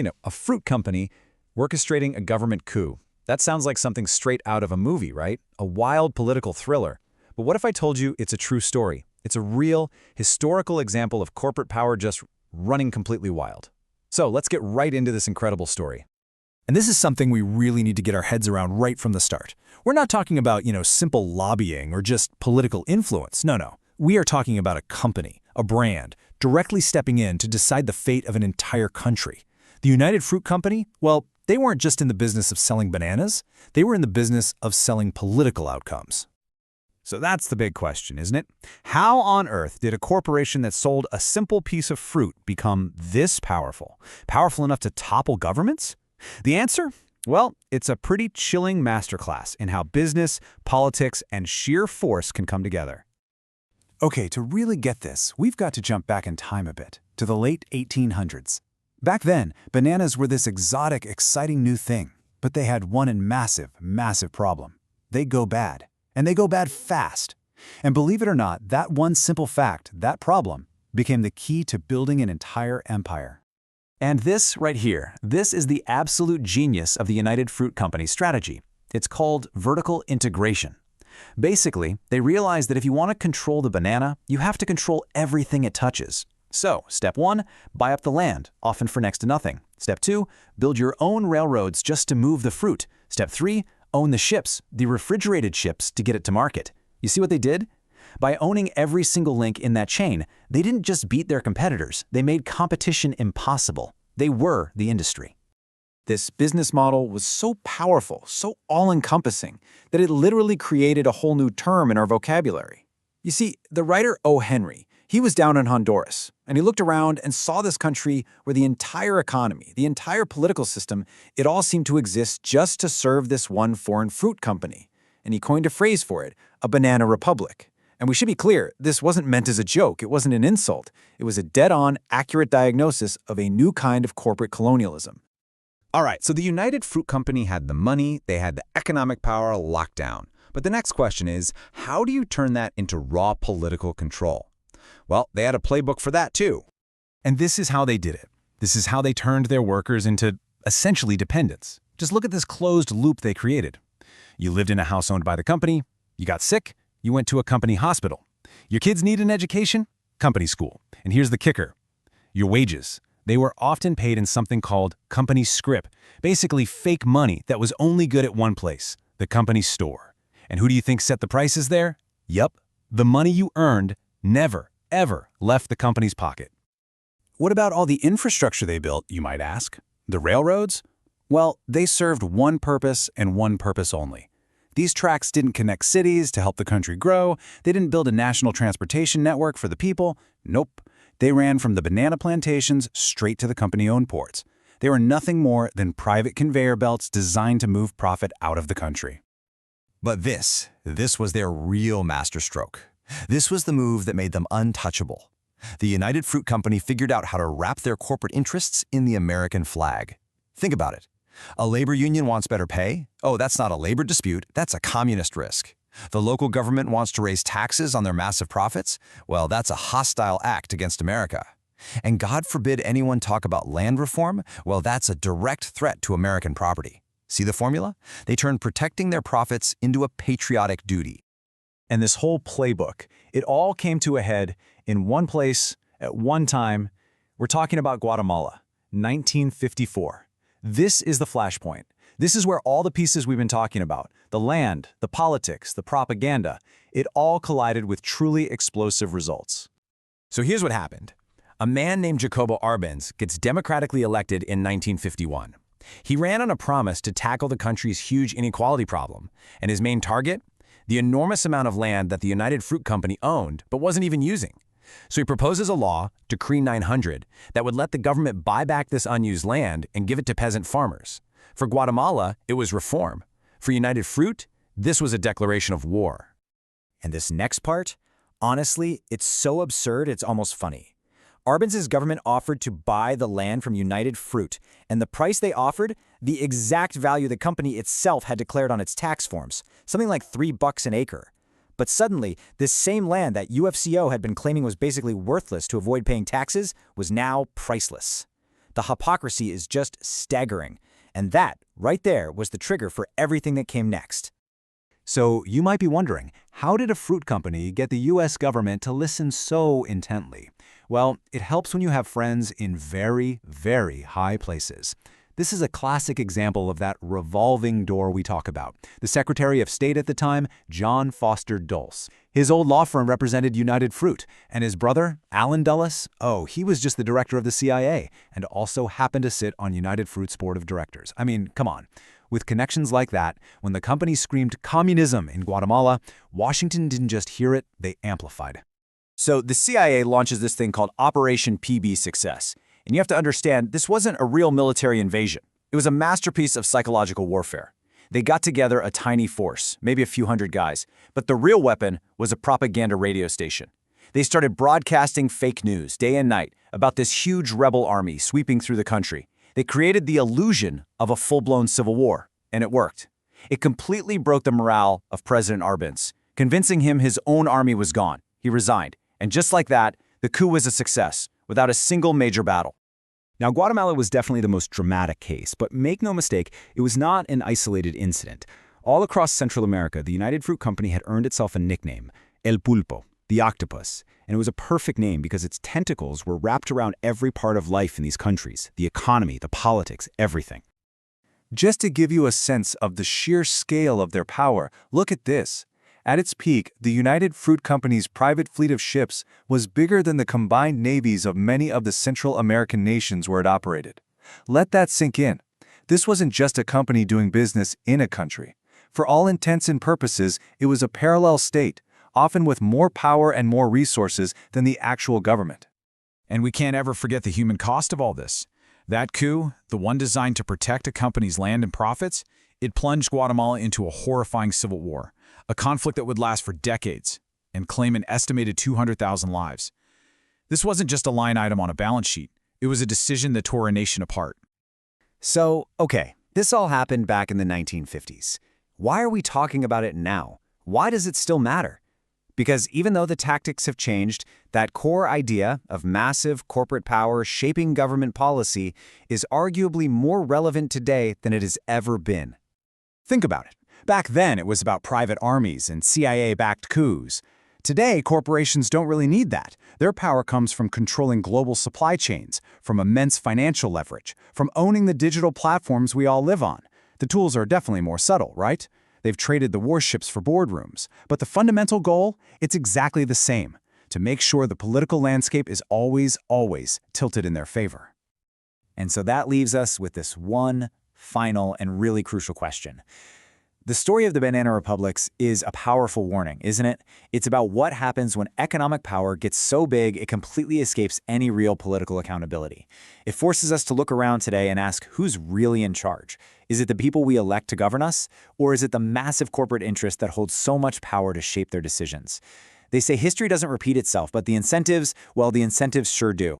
a fruit company orchestrating a government coup. That sounds like something straight out of a movie, right? A wild political thriller. But what if I told you it's a true story? It's a real, historical example of corporate power just running completely wild. So let's get right into this incredible story. And this is something we really need to get our heads around right from the start. We're not talking about, simple lobbying or just political influence. No. We are talking about a company, a brand, directly stepping in to decide the fate of an entire country. The United Fruit Company, well, they weren't just in the business of selling bananas. They were in the business of selling political outcomes. So that's the big question, isn't it? How on earth did a corporation that sold a simple piece of fruit become this powerful? Powerful enough to topple governments? The answer? Well, it's a pretty chilling masterclass in how business, politics, and sheer force can come together. Okay, to really get this, we've got to jump back in time a bit, to the late 1800s. Back then, bananas were this exotic, exciting new thing, but they had one massive problem. They go bad. And they go bad fast. And believe it or not, that one simple fact, that problem, became the key to building an entire empire. And this right here, this is the absolute genius of the United Fruit Company strategy. It's called vertical integration. Basically, they realized that if you want to control the banana, you have to control everything it touches. So, step 1, buy up the land, often for next to nothing. Step 2, build your own railroads just to move the fruit. Step 3, own the ships, the refrigerated ships, to get it to market. You see what they did? By owning every single link in that chain, they didn't just beat their competitors, they made competition impossible. They were the industry. This business model was so powerful, so all-encompassing, that it literally created a whole new term in our vocabulary. You see, the writer O. Henry, he was down in Honduras, and he looked around and saw this country where the entire economy, the entire political system, it all seemed to exist just to serve this one foreign fruit company. And he coined a phrase for it, a banana republic. And we should be clear, this wasn't meant as a joke, it wasn't an insult. It was a dead-on, accurate diagnosis of a new kind of corporate colonialism. All right, so the United Fruit Company had the money, they had the economic power locked down. But the next question is, how do you turn that into raw political control? Well, they had a playbook for that too. And this is how they did it. This is how they turned their workers into, essentially, dependents. Just look at this closed loop they created. You lived in a house owned by the company, you got sick, you went to a company hospital. Your kids need an education? Company school. And here's the kicker. Your wages. They were often paid in something called company scrip, basically fake money that was only good at one place, the company store. And who do you think set the prices there? Yup, the money you earned never, ever left the company's pocket. What about all the infrastructure they built, you might ask? The railroads? Well, they served one purpose and one purpose only. These tracks didn't connect cities to help the country grow. They didn't build a national transportation network for the people. Nope. They ran from the banana plantations straight to the company-owned ports. They were nothing more than private conveyor belts designed to move profit out of the country. But this was their real masterstroke. This was the move that made them untouchable. The United Fruit Company figured out how to wrap their corporate interests in the American flag. Think about it. A labor union wants better pay? Oh, that's not a labor dispute, that's a communist risk. The local government wants to raise taxes on their massive profits? Well, that's a hostile act against America. And God forbid anyone talk about land reform? Well, that's a direct threat to American property. See the formula? They turn protecting their profits into a patriotic duty. And this whole playbook, it all came to a head in one place, at one time. We're talking about Guatemala, 1954. This is the flashpoint. This is where all the pieces we've been talking about, the land, the politics, the propaganda, it all collided with truly explosive results. So here's what happened. A man named Jacobo Arbenz gets democratically elected in 1951. He ran on a promise to tackle the country's huge inequality problem, and his main target? The enormous amount of land that the United Fruit Company owned but wasn't even using. So he proposes a law, Decree 900, that would let the government buy back this unused land and give it to peasant farmers. For Guatemala, it was reform. For United Fruit, this was a declaration of war. And this next part, honestly, it's so absurd it's almost funny. Arbenz's government offered to buy the land from United Fruit, and the price they offered, the exact value the company itself had declared on its tax forms, something like $3 an acre. But suddenly, this same land that UFCO had been claiming was basically worthless to avoid paying taxes was now priceless. The hypocrisy is just staggering. And that, right there, was the trigger for everything that came next. So you might be wondering, how did a fruit company get the US government to listen so intently? Well, it helps when you have friends in very, very high places. This is a classic example of that revolving door we talk about. The Secretary of State at the time, John Foster Dulles. His old law firm represented United Fruit, and his brother, Allen Dulles, he was just the director of the CIA and also happened to sit on United Fruit's board of directors. I mean, come on. With connections like that, when the company screamed communism in Guatemala, Washington didn't just hear it, they amplified. So the CIA launches this thing called Operation PBSuccess. And you have to understand, this wasn't a real military invasion. It was a masterpiece of psychological warfare. They got together a tiny force, maybe a few hundred guys, but the real weapon was a propaganda radio station. They started broadcasting fake news day and night about this huge rebel army sweeping through the country. They created the illusion of a full-blown civil war, and it worked. It completely broke the morale of President Arbenz, convincing him his own army was gone. He resigned, and just like that, the coup was a success, without a single major battle. Now, Guatemala was definitely the most dramatic case, but make no mistake, it was not an isolated incident. All across Central America, the United Fruit Company had earned itself a nickname, El Pulpo, the octopus, and it was a perfect name because its tentacles were wrapped around every part of life in these countries, the economy, the politics, everything. Just to give you a sense of the sheer scale of their power, look at this. At its peak, the United Fruit Company's private fleet of ships was bigger than the combined navies of many of the Central American nations where it operated. Let that sink in. This wasn't just a company doing business in a country. For all intents and purposes, it was a parallel state, often with more power and more resources than the actual government. And we can't ever forget the human cost of all this. That coup, the one designed to protect a company's land and profits, it plunged Guatemala into a horrifying civil war, a conflict that would last for decades and claim an estimated 200,000 lives. This wasn't just a line item on a balance sheet. It was a decision that tore a nation apart. So, okay, this all happened back in the 1950s. Why are we talking about it now? Why does it still matter? Because even though the tactics have changed, that core idea of massive corporate power shaping government policy is arguably more relevant today than it has ever been. Think about it. Back then, it was about private armies and CIA-backed coups. Today, corporations don't really need that. Their power comes from controlling global supply chains, from immense financial leverage, from owning the digital platforms we all live on. The tools are definitely more subtle, right? They've traded the warships for boardrooms. But the fundamental goal, it's exactly the same, to make sure the political landscape is always tilted in their favor. And so that leaves us with this one final and really crucial question. The story of the Banana Republics is a powerful warning, isn't it? It's about what happens when economic power gets so big it completely escapes any real political accountability. It forces us to look around today and ask who's really in charge. Is it the people we elect to govern us, or is it the massive corporate interest that holds so much power to shape their decisions? They say history doesn't repeat itself, but the incentives, well, the incentives sure do.